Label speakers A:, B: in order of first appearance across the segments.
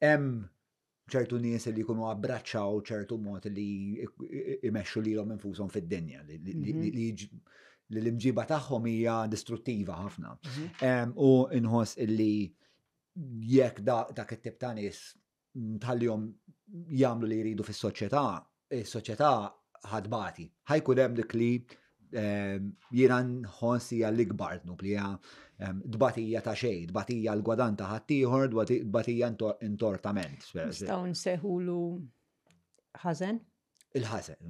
A: hemm ċertu nies li jkunu abbraċċaw ċertu mod li imexxu lilhom infushom fid-dinja li l-imġiba tagħhom hija distruttiva ħafna. U inħoss illi jekk dak it-tip ta' nies tħallihom jagħmlu li jridu fis-soċjetà, is-soċjetà ħadbati. Ħajkun hemm dik li jiena nħoss hija l-ikbar dnub li hija dbatija ta' xejn, dbatija l-gwadan ta' ħaddieħor, dbatija intortament.
B: Nistgħu nsejħulu ħażen?
A: Il-ħażen.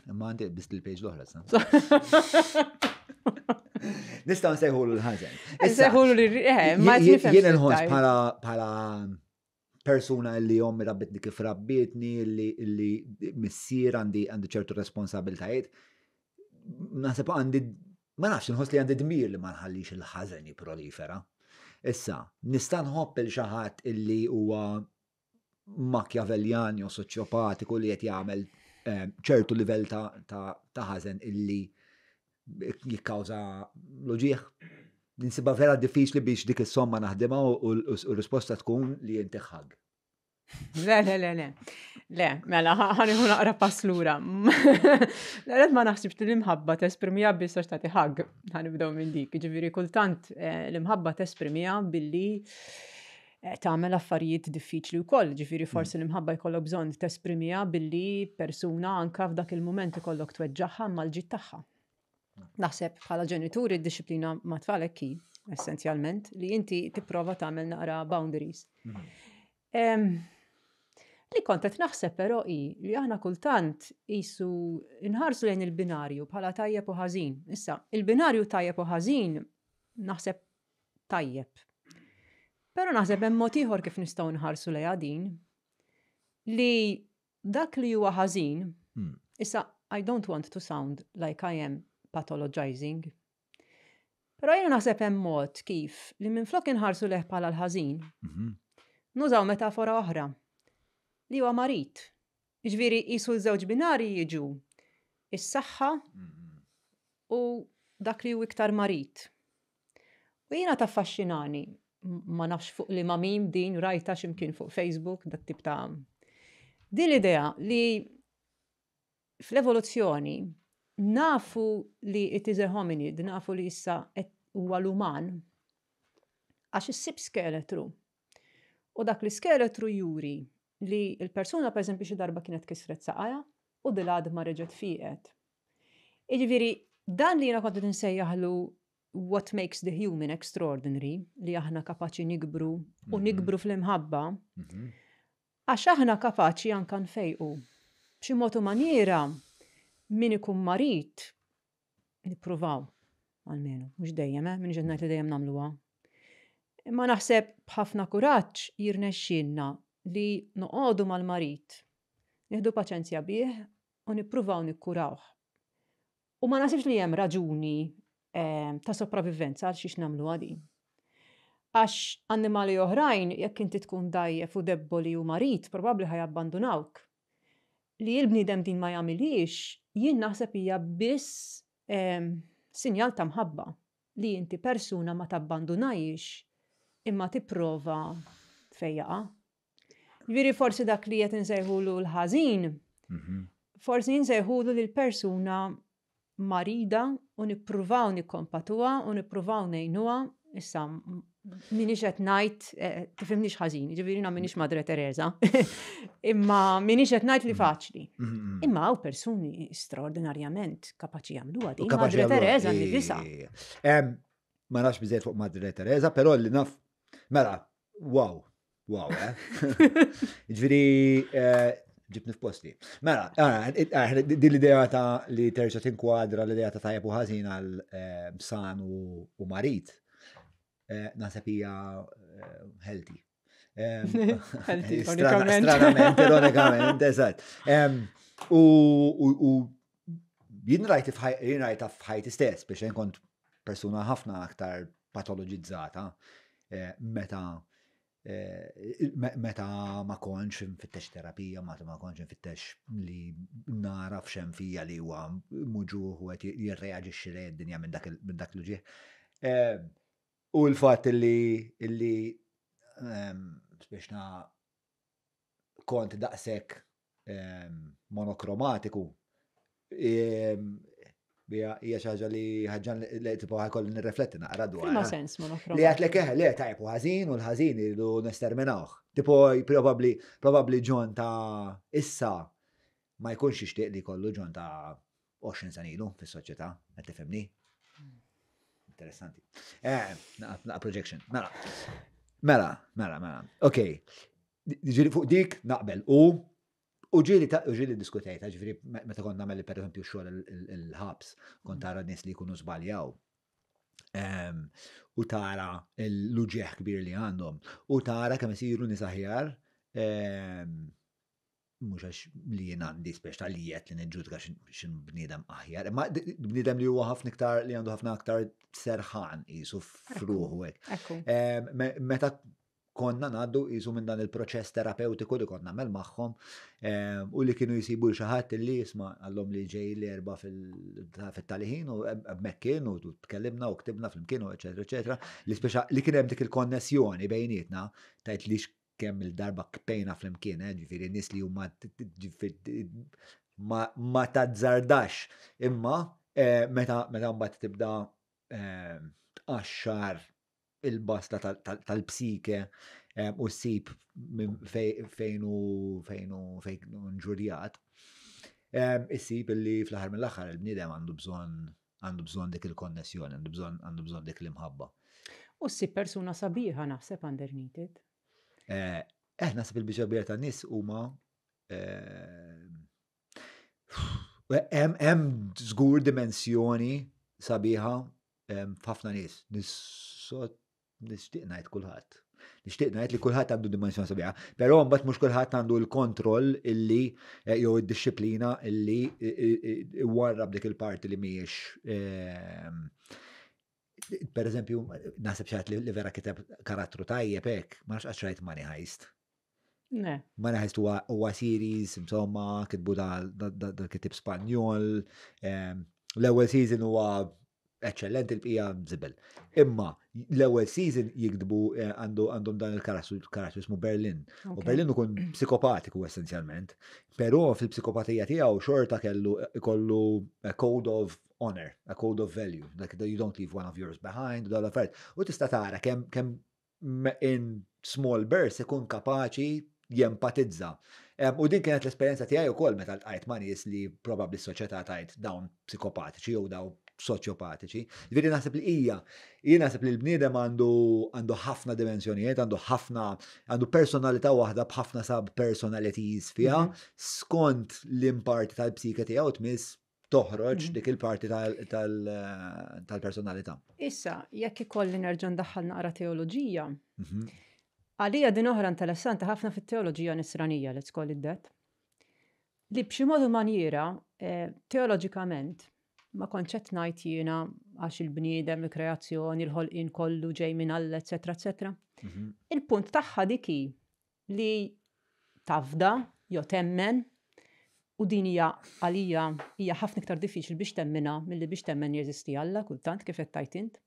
A: Imma għandi biss il-page l-oħra sa. Nistgħu nsejħulu l-ħażen.
B: Nsejħulu ma
A: jien inħoss bħala persuna li jommi rabbitni kif rabbietni, li missier għandi ċertu responsabiltajiet. Naħseb għandi, ma nafx nħoss li għandi dmir li ma nħallix il-ħażen jipprolifera. Issa, nista' nħobb il xi ħadd illi huwa makjaveljan jew soċjopatiku li qed jagħmel ċertu livell ta' ħażen illi jikkawża l-uġieħ. Ninsiba vera diffiċli biex dik is-somma naħdimha u r-risposta tkun li inti ħag.
B: Le, mela, ħaniħu naqra pass lura. L-għalet ma naħsibx li l-imħabba tesprimija biss għax tagħti ħag. Ħanibdew minn dik. Ġifieri kultant l-imħabba tesprimija billi tagħmel affarijiet diffiċli wkoll. Ġifieri forsi l-imħabba jkollok bżonn tesprimija billi persuna anke f'dak il-mument ikollok tweġġaħħa mal-ġid tagħha. Naħseb bħala ġenituri d-disciplina ma' tfalek hi, essenzjalment, li inti tipprova tagħmel naqra boundaries. Li kontet naħseb però li aħna kultant qisu inħarsu lejn il-binarju bħala tajjeb u ħażin. Issa, il-binarju tajjeb u ħażin naħseb tajjeb. Però naħseb hemm mod ieħor kif nistgħu nħarsu lejha din li dak li huwa ħażin, issa I don't want to sound like I am pathologizing. Però jiena naħseb hemm mod kif li minflok inħarsu leh bħala l-ħażin, nużaw metafora oħra li huwa marit. Jiġifieri qisu l-żewġ binarji jiġu is-saħħa u dak li hu iktar marit. U jiena taffaxxinani, ma nafx fuq li ma' mim din rajta x'imkien fuq Facebook dak tip ta' din l-idea li fl-evoluzzjoni nafu li it is a hominid, nafu li issa huwa l-uman għax issib skeletru. U dak li skeletru juri li l-persuna pereżempju xi darba kienet kisret saqajja u dilgħad ma reġgħet fieqet. Jiġifieri dan li jiena kont insejjaħlu what makes the human extraordinary, li aħna kapaċi nikbru u nikbru fl-imħabba, għax aħna kapaċi anke nfejqu. B'xi mod u maniera min ikun marit nippruvaw għalmenu, mhux dejjem, min ġed ngħid li dejjem nagħmluha. Imma naħseb b'ħafna kuraġġ jirnexxielna li noqogħdu mal-marit, nieħdu paċenzja bih u nippruvaw nikkurawh. U ma nasibx li hemm raġuni ta' sopravivenza għal xiex nagħmluha din. Għax annimali oħrajn jekk inti tkun dajjef u debboli u marit, probabbli ħajabbandunawk. Li l-bniedem din ma jagħmilix, jien naħseb hija biss sinjal ta' mħabba li inti persuna ma tabbandunajx imma tipprova tfejjaqa. Jiġifieri forsi dak li qed insejħulu l-ħażin, forsi nsejħulu lil persuna marida u nippruvaw nikkompatuha u nippruvaw ngħinuha. Issa minix qed ngħid tifhimniex ħażin, jiġifieri minix Madre Teresa. Imma minix qed ngħid li faċli. Imma hawn persuni straordinarjament kapaċi jagħmluha din. Madre Teresa nifisha.
A: Ma nafx biżejjed fuq Madre Teresa, però li naf mela, wow, Ġifieri ġibni f'posti. Mela, din l-idea ta' li terġa' tinkwadra l-idea ta' tajjeb u ħażin għal san u marit. Naħseb hija healthy. Stranament, ironikament, eżatt. U jien rajta f'ħajti stess biex jien kont persuna ħafna aktar patoloġizzata meta ma konx nfittex terapija, ma konx nfittex li nara f'xem fija li huwa muġuħ u qed jirreaġixxi lejn id-dinja minn dak l-ġieħ. U l-fatt illi biex kont daqshekk monokromatiku. Hija xi ħaġa li ħaġġan li tipo ħajkolli nirrifletti naqra dwar.
B: F'ma sens monokromatik.
A: Li għatlek le tajb u ħażin u l-ħażin iridu nesterminawh. Tipo probabbli John ta' issa ma jkunx jixtieq li kollu John ta' 20 sena ilu fis-soċjetà, qed tifhimni? Interessanti. Naqa projection. Mela. Okay. Ġieli fuq dik naqbel u ġieli diskutejta, ġifieri meta kont nagħmel pereżempju xogħol il-ħabs, kont tara nies li jkunu żbaljaw. U tara l-uġieħ kbir li għandhom, u tara kemm isiru nies aħjar, mhux għax li jien għandi speċjalijiet li niġġudga x'in bniedem aħjar, imma bniedem li huwa ħafna iktar li għandu ħafna aktar serħan qisu f'ruħu hekk. Meta konna ngħaddu qisu minn dan il-proċess terapeutiku li konna nagħmel magħhom u li kienu jsibu xi ħadd illi jisma' għallhom li ġej l-erba' fit-taliħin u hemmhekk kienu u tkellimna u ktibna flimkien u eċetera, li kien hemm dik il-konnessjoni bejnietna tajt li kemm il-darba kpejna flimkien, ġifieri nies li huma ma tazzardax, imma meta mbagħad tibda tqaxxar il-basta tal-psike u ssib fejn ġurjat, issib illi fl-aħħar mill-aħħar il-bniedem għandu bżonn dik il-konnessjoni, għandu bżonn dik l-imħabba.
B: U ssib persuna sabiħa naħseb underneath it.
A: Naħseb il-biċċa kbira tan-nies huma hemm żgur dimensjoni sabiħa f'ħafna nies. Nixtieq ngħid kulħadd. Nixtieq ngħid li kulħadd għandu dimensjoni sabiħa, però mbagħad mhux kulħadd għandu l-kontroll illi jew id-disciplina illi iwarrab dik il-parti li mhijiex. Pereżempju, naħseb xi ħadd li vera kiteb karattru tajjeb hekk, ma nafx għax rajt Money Heist. Money Heist huwa series, insomma, kitbu dal-kitib Spanjol, l-ewwel season huwa eccellent, il-bqija żibel. Imma l-ewwel season jikdbu għandhom dan il-karattru ismu Berlin. U Berlin ukun psikopatiku essenzjalment, però fil-psikopatija tiegħu xorta kollu a code of honor, a code of value, like you don't leave one of yours behind, u dal affarijiet. U tista' tara kemm in small bursts ikun kapaċi jempatizza. U din kienet l-esperjenza tiegħi wkoll meta lqajt ma' nies li probabbli s-soċjetà tajt dawn psikopatiċi jew dawn soċjopatiċi. Ġifieri naħseb li jien naħseb li l-bniedem għandu ħafna dimensjonijiet, għandu personalità waħda b'ħafna sub-personalities fiha, skont l-imparti tal-psika tiegħu tmiss toħroġ dik il-parti tal-personalità. Issa,
B: jekk ikolli nerġa' ndaħħal naqra teoloġija, għalija din oħra interessanti ħafna fit-teoloġija nisranija, let's call it that, li b'xi mod u maniera teoloġikament ma konċett ngħid jiena għax il-bniedem, il-kreazzjoni, il-ħolqien kollu ġej minn Alla, eċetera, eċetera. Il-punt tagħha dik li tafda jew temmen u din hija għalija hija ħafna iktar diffiċli biex temminha milli biex temmen jeżisti Alla kultant kif qed tajt int.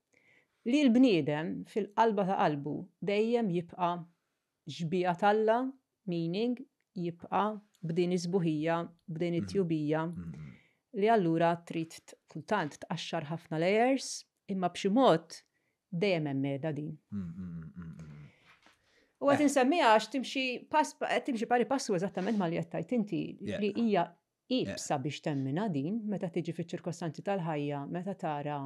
B: Li l-bniedem fil-qalba ta' qalbu dejjem jibqa' ġbija Alla, meaning jibqa' b'din iżbuħija, b'din it-tjubija li allura trid kultant tqaxxar ħafna layers imma b'xi mod dejjem hemm medda din. U qed insemmiha għax timxi pari passu eżattament ma li qed tajt inti li hija ibsa biex temmina din meta tiġi fiċ-ċirkostanzi tal-ħajja, meta tara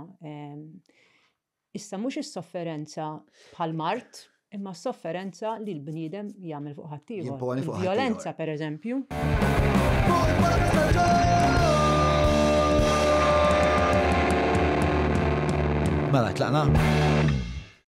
B: issa mhux is-sofferenza bħal mart, imma s-sofferenza li l-bniedem jagħmel fuq ħaddieħor. Violenza pereżempju.
A: Mela tlaqna?